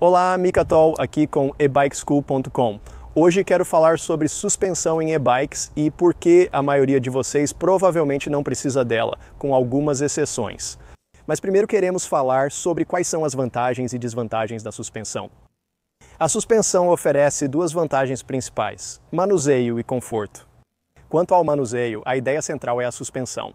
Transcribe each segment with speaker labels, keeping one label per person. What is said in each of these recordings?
Speaker 1: Olá, Mika Tol, aqui com ebikeschool.com. Hoje quero falar sobre suspensão em e-bikes e por que a maioria de vocês provavelmente não precisa dela, com algumas exceções. Mas primeiro queremos falar sobre quais são as vantagens e desvantagens da suspensão. A suspensão oferece duas vantagens principais: manuseio e conforto. Quanto ao manuseio, a ideia central é a suspensão.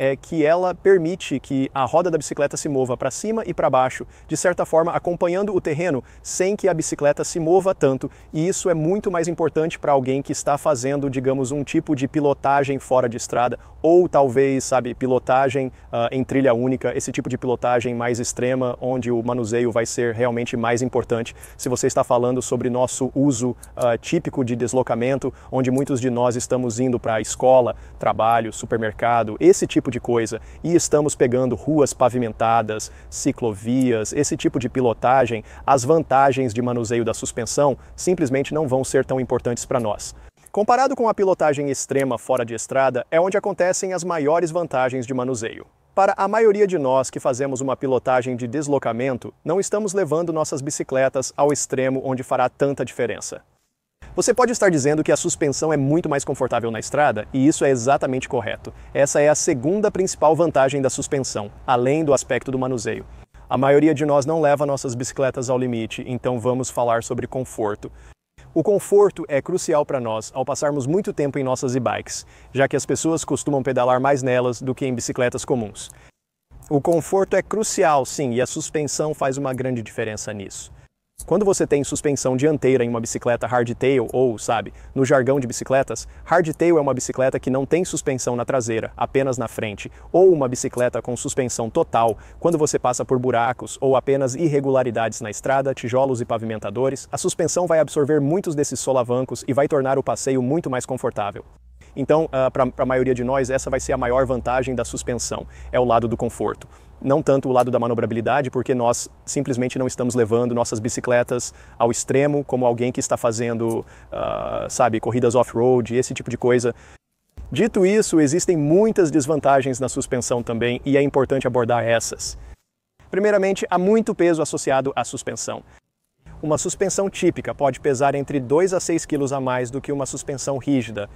Speaker 1: É que ela permite que a roda da bicicleta se mova para cima e para baixo, de certa forma acompanhando o terreno sem que a bicicleta se mova tanto, e isso é muito mais importante para alguém que está fazendo, digamos, um tipo de pilotagem fora de estrada, ou talvez, pilotagem em trilha única, esse tipo de pilotagem mais extrema, onde o manuseio vai ser realmente mais importante. Se você está falando sobre nosso uso típico de deslocamento, onde muitos de nós estamos indo para a escola, trabalho, supermercado, esse tipo de coisa, e estamos pegando ruas pavimentadas, ciclovias, esse tipo de pilotagem, as vantagens de manuseio da suspensão simplesmente não vão ser tão importantes para nós. Comparado com a pilotagem extrema fora de estrada, é onde acontecem as maiores vantagens de manuseio. Para a maioria de nós que fazemos uma pilotagem de deslocamento, não estamos levando nossas bicicletas ao extremo onde fará tanta diferença. Você pode estar dizendo que a suspensão é muito mais confortável na estrada, e isso é exatamente correto. Essa é a segunda principal vantagem da suspensão, além do aspecto do manuseio. A maioria de nós não leva nossas bicicletas ao limite, então vamos falar sobre conforto. O conforto é crucial para nós ao passarmos muito tempo em nossas e-bikes, já que as pessoas costumam pedalar mais nelas do que em bicicletas comuns. O conforto é crucial, sim, e a suspensão faz uma grande diferença nisso. Quando você tem suspensão dianteira em uma bicicleta hardtail, ou, no jargão de bicicletas, hardtail é uma bicicleta que não tem suspensão na traseira, apenas na frente, ou uma bicicleta com suspensão total, quando você passa por buracos ou apenas irregularidades na estrada, tijolos e pavimentadores, a suspensão vai absorver muitos desses solavancos e vai tornar o passeio muito mais confortável. Então, para a maioria de nós, essa vai ser a maior vantagem da suspensão, é o lado do conforto. Não tanto o lado da manobrabilidade, porque nós simplesmente não estamos levando nossas bicicletas ao extremo, como alguém que está fazendo, corridas off-road, esse tipo de coisa. Dito isso, existem muitas desvantagens na suspensão também, e é importante abordar essas. Primeiramente, há muito peso associado à suspensão. Uma suspensão típica pode pesar entre 2 a 6 kg a mais do que uma suspensão rígida.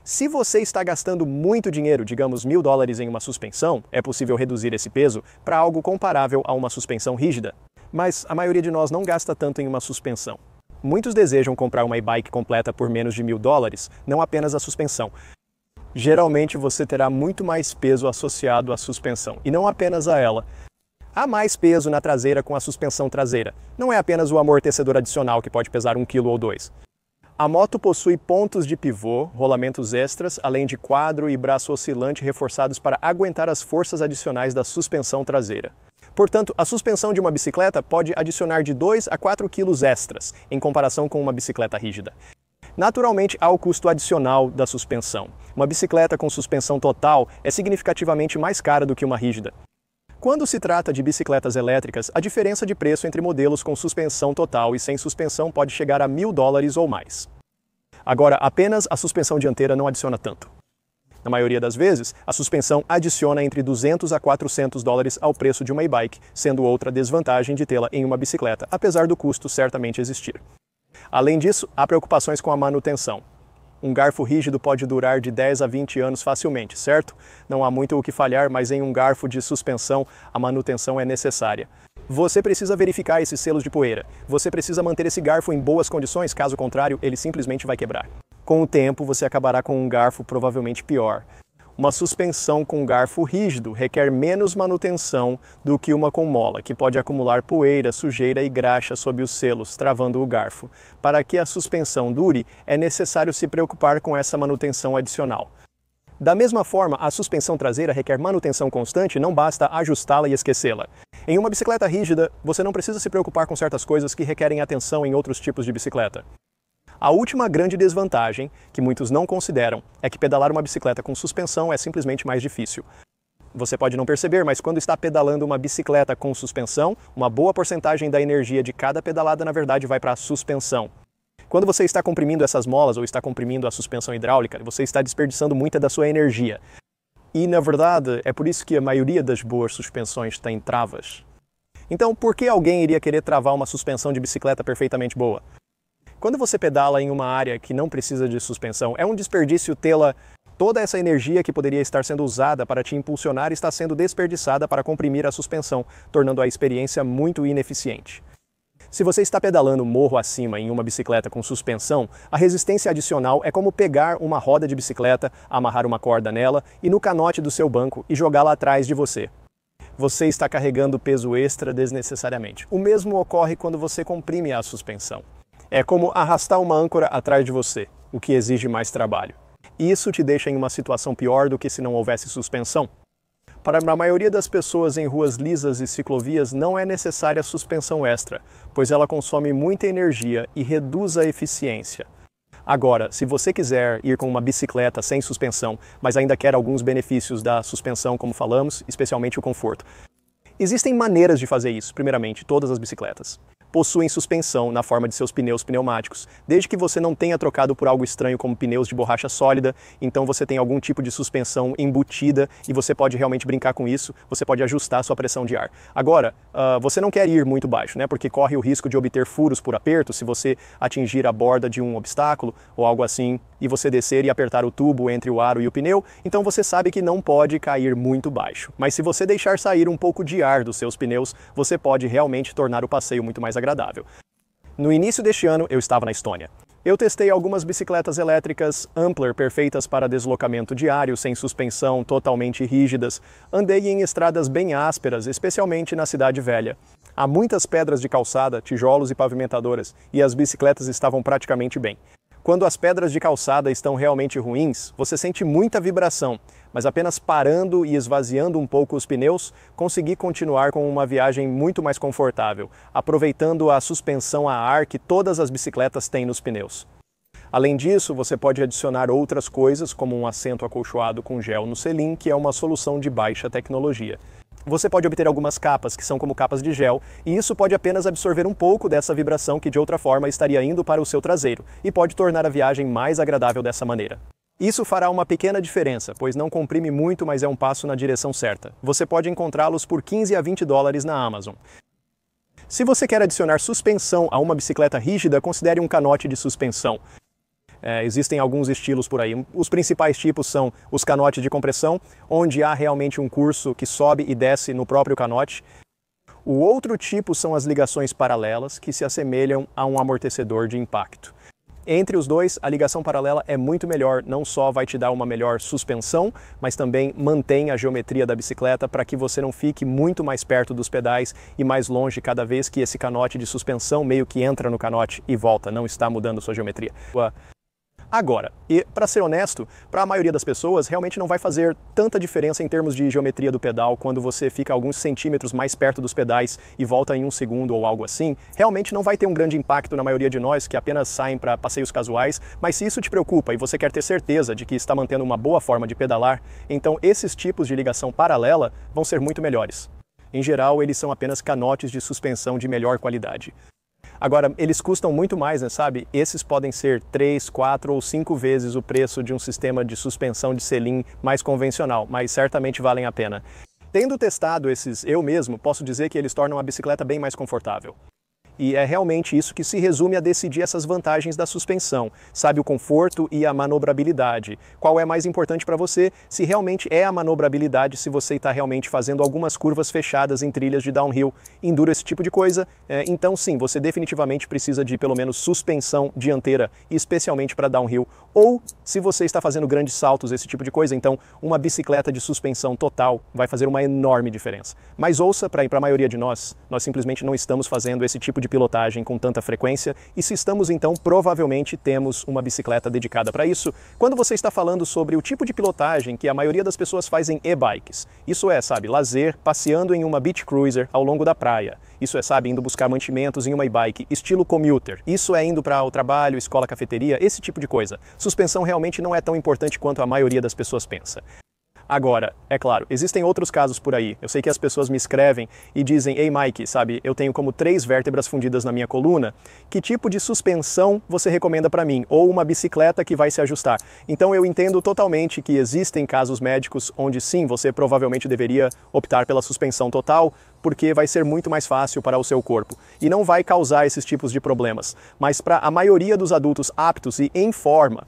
Speaker 1: Se você está gastando muito dinheiro, digamos $1.000 em uma suspensão, é possível reduzir esse peso para algo comparável a uma suspensão rígida. Mas a maioria de nós não gasta tanto em uma suspensão. Muitos desejam comprar uma e-bike completa por menos de $1.000, não apenas a suspensão. Geralmente você terá muito mais peso associado à suspensão, e não apenas a ela. Há mais peso na traseira com a suspensão traseira. Não é apenas o amortecedor adicional que pode pesar 1 kg ou 2 kg. A moto possui pontos de pivô, rolamentos extras, além de quadro e braço oscilante reforçados para aguentar as forças adicionais da suspensão traseira. Portanto, a suspensão de uma bicicleta pode adicionar de 2 a 4 kg extras, em comparação com uma bicicleta rígida. Naturalmente, há o custo adicional da suspensão. Uma bicicleta com suspensão total é significativamente mais cara do que uma rígida. Quando se trata de bicicletas elétricas, a diferença de preço entre modelos com suspensão total e sem suspensão pode chegar a $1.000 ou mais. Agora, apenas a suspensão dianteira não adiciona tanto. Na maioria das vezes, a suspensão adiciona entre $200 a $400 ao preço de uma e-bike, sendo outra desvantagem de tê-la em uma bicicleta, apesar do custo certamente existir. Além disso, há preocupações com a manutenção. Um garfo rígido pode durar de 10 a 20 anos facilmente, certo? Não há muito o que falhar, mas em um garfo de suspensão, a manutenção é necessária. Você precisa verificar esses selos de poeira. Você precisa manter esse garfo em boas condições, caso contrário, ele simplesmente vai quebrar. Com o tempo, você acabará com um garfo provavelmente pior. Uma suspensão com garfo rígido requer menos manutenção do que uma com mola, que pode acumular poeira, sujeira e graxa sob os selos, travando o garfo. Para que a suspensão dure, é necessário se preocupar com essa manutenção adicional. Da mesma forma, a suspensão traseira requer manutenção constante, não basta ajustá-la e esquecê-la. Em uma bicicleta rígida, você não precisa se preocupar com certas coisas que requerem atenção em outros tipos de bicicleta. A última grande desvantagem, que muitos não consideram, é que pedalar uma bicicleta com suspensão é simplesmente mais difícil. Você pode não perceber, mas quando está pedalando uma bicicleta com suspensão, uma boa porcentagem da energia de cada pedalada na verdade vai para a suspensão. Quando você está comprimindo essas molas ou está comprimindo a suspensão hidráulica, você está desperdiçando muita da sua energia. E, na verdade, é por isso que a maioria das boas suspensões tem travas. Então, por que alguém iria querer travar uma suspensão de bicicleta perfeitamente boa? Quando você pedala em uma área que não precisa de suspensão, é um desperdício tê-la. Toda essa energia que poderia estar sendo usada para te impulsionar está sendo desperdiçada para comprimir a suspensão, tornando a experiência muito ineficiente. Se você está pedalando morro acima em uma bicicleta com suspensão, a resistência adicional é como pegar uma roda de bicicleta, amarrar uma corda nela e no canote do seu banco e jogá-la atrás de você. Você está carregando peso extra desnecessariamente. O mesmo ocorre quando você comprime a suspensão. É como arrastar uma âncora atrás de você, o que exige mais trabalho. Isso te deixa em uma situação pior do que se não houvesse suspensão. Para a maioria das pessoas em ruas lisas e ciclovias não é necessária suspensão extra, pois ela consome muita energia e reduz a eficiência. Agora, se você quiser ir com uma bicicleta sem suspensão, mas ainda quer alguns benefícios da suspensão, como falamos, especialmente o conforto, existem maneiras de fazer isso. Primeiramente, todas as bicicletas possuem suspensão na forma de seus pneus pneumáticos, desde que você não tenha trocado por algo estranho como pneus de borracha sólida, então você tem algum tipo de suspensão embutida e você pode realmente brincar com isso, você pode ajustar a sua pressão de ar. Agora, você não quer ir muito baixo, né? Porque corre o risco de obter furos por aperto se você atingir a borda de um obstáculo ou algo assim, e você descer e apertar o tubo entre o aro e o pneu, então você sabe que não pode cair muito baixo. Mas se você deixar sair um pouco de ar dos seus pneus, você pode realmente tornar o passeio muito mais agradável. No início deste ano, eu estava na Estônia. Eu testei algumas bicicletas elétricas Ampler perfeitas para deslocamento diário, sem suspensão, totalmente rígidas. Andei em estradas bem ásperas, especialmente na cidade velha. Há muitas pedras de calçada, tijolos e pavimentadoras, e as bicicletas estavam praticamente bem. Quando as pedras de calçada estão realmente ruins, você sente muita vibração, mas apenas parando e esvaziando um pouco os pneus, consegui continuar com uma viagem muito mais confortável, aproveitando a suspensão a ar que todas as bicicletas têm nos pneus. Além disso, você pode adicionar outras coisas, como um assento acolchoado com gel no selim, que é uma solução de baixa tecnologia. Você pode obter algumas capas, que são como capas de gel, e isso pode apenas absorver um pouco dessa vibração que de outra forma estaria indo para o seu traseiro, e pode tornar a viagem mais agradável dessa maneira. Isso fará uma pequena diferença, pois não comprime muito, mas é um passo na direção certa. Você pode encontrá-los por 15 a 20 dólares na Amazon. Se você quer adicionar suspensão a uma bicicleta rígida, considere um canote de suspensão. Existem alguns estilos por aí. Os principais tipos são os canotes de compressão, onde há realmente um curso que sobe e desce no próprio canote. O outro tipo são as ligações paralelas, que se assemelham a um amortecedor de impacto. Entre os dois, a ligação paralela é muito melhor, não só vai te dar uma melhor suspensão, mas também mantém a geometria da bicicleta para que você não fique muito mais perto dos pedais e mais longe cada vez que esse canote de suspensão meio que entra no canote e volta, não está mudando sua geometria. Agora, e para ser honesto, para a maioria das pessoas realmente não vai fazer tanta diferença em termos de geometria do pedal quando você fica alguns centímetros mais perto dos pedais e volta em um segundo ou algo assim. Realmente não vai ter um grande impacto na maioria de nós que apenas saem para passeios casuais, mas se isso te preocupa e você quer ter certeza de que está mantendo uma boa forma de pedalar, então esses tipos de ligação paralela vão ser muito melhores. Em geral, eles são apenas canotes de suspensão de melhor qualidade. Agora, eles custam muito mais, né, sabe? Esses podem ser 3, 4 ou 5 vezes o preço de um sistema de suspensão de selim mais convencional, mas certamente valem a pena. Tendo testado esses eu mesmo, posso dizer que eles tornam a bicicleta bem mais confortável. E é realmente isso que se resume a decidir essas vantagens da suspensão, sabe, o conforto e a manobrabilidade. Qual é mais importante para você? Se realmente é a manobrabilidade, se você está realmente fazendo algumas curvas fechadas em trilhas de downhill, enduro, esse tipo de coisa, então sim, você definitivamente precisa de pelo menos suspensão dianteira, especialmente para downhill. Ou se você está fazendo grandes saltos, esse tipo de coisa, então uma bicicleta de suspensão total vai fazer uma enorme diferença. Mas ouça, para a maioria de nós simplesmente não estamos fazendo esse tipo de pilotagem com tanta frequência, e se estamos, então provavelmente temos uma bicicleta dedicada para isso. Quando você está falando sobre o tipo de pilotagem que a maioria das pessoas faz em e-bikes, isso é, sabe, lazer, passeando em uma beach cruiser ao longo da praia. Isso é, sabe, indo buscar mantimentos em uma e-bike, estilo commuter. Isso é indo para o trabalho, escola, cafeteria, esse tipo de coisa. Suspensão realmente não é tão importante quanto a maioria das pessoas pensa. Agora, é claro, existem outros casos por aí. Eu sei que as pessoas me escrevem e dizem: "Ei Mike, sabe, eu tenho como 3 vértebras fundidas na minha coluna. Que tipo de suspensão você recomenda para mim? Ou uma bicicleta que vai se ajustar?" Então eu entendo totalmente que existem casos médicos onde sim, você provavelmente deveria optar pela suspensão total, porque vai ser muito mais fácil para o seu corpo e não vai causar esses tipos de problemas. Mas para a maioria dos adultos aptos e em forma,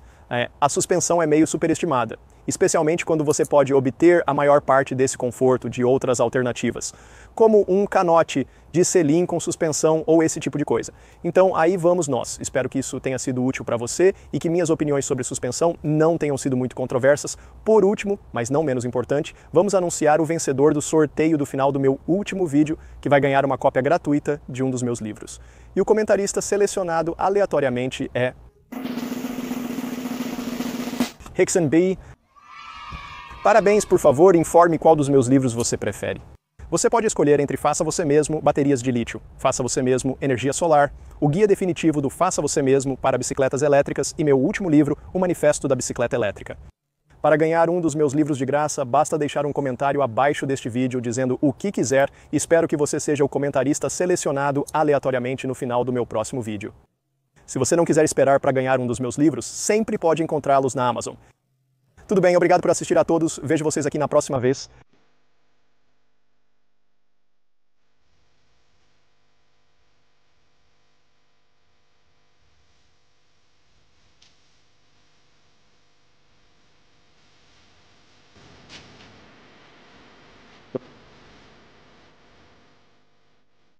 Speaker 1: a suspensão é meio superestimada, especialmente quando você pode obter a maior parte desse conforto de outras alternativas, como um canote de selim com suspensão ou esse tipo de coisa. Então aí vamos nós. Espero que isso tenha sido útil para você e que minhas opiniões sobre suspensão não tenham sido muito controversas. Por último, mas não menos importante, vamos anunciar o vencedor do sorteio do final do meu último vídeo, que vai ganhar uma cópia gratuita de um dos meus livros. E o comentarista selecionado aleatoriamente é Rickson B. Parabéns, por favor, informe qual dos meus livros você prefere. Você pode escolher entre Faça Você Mesmo, Baterias de Lítio, Faça Você Mesmo, Energia Solar, o guia definitivo do Faça Você Mesmo para bicicletas elétricas e meu último livro, O Manifesto da Bicicleta Elétrica. Para ganhar um dos meus livros de graça, basta deixar um comentário abaixo deste vídeo dizendo o que quiser e espero que você seja o comentarista selecionado aleatoriamente no final do meu próximo vídeo. Se você não quiser esperar para ganhar um dos meus livros, sempre pode encontrá-los na Amazon. Tudo bem, obrigado por assistir a todos, vejo vocês aqui na próxima vez.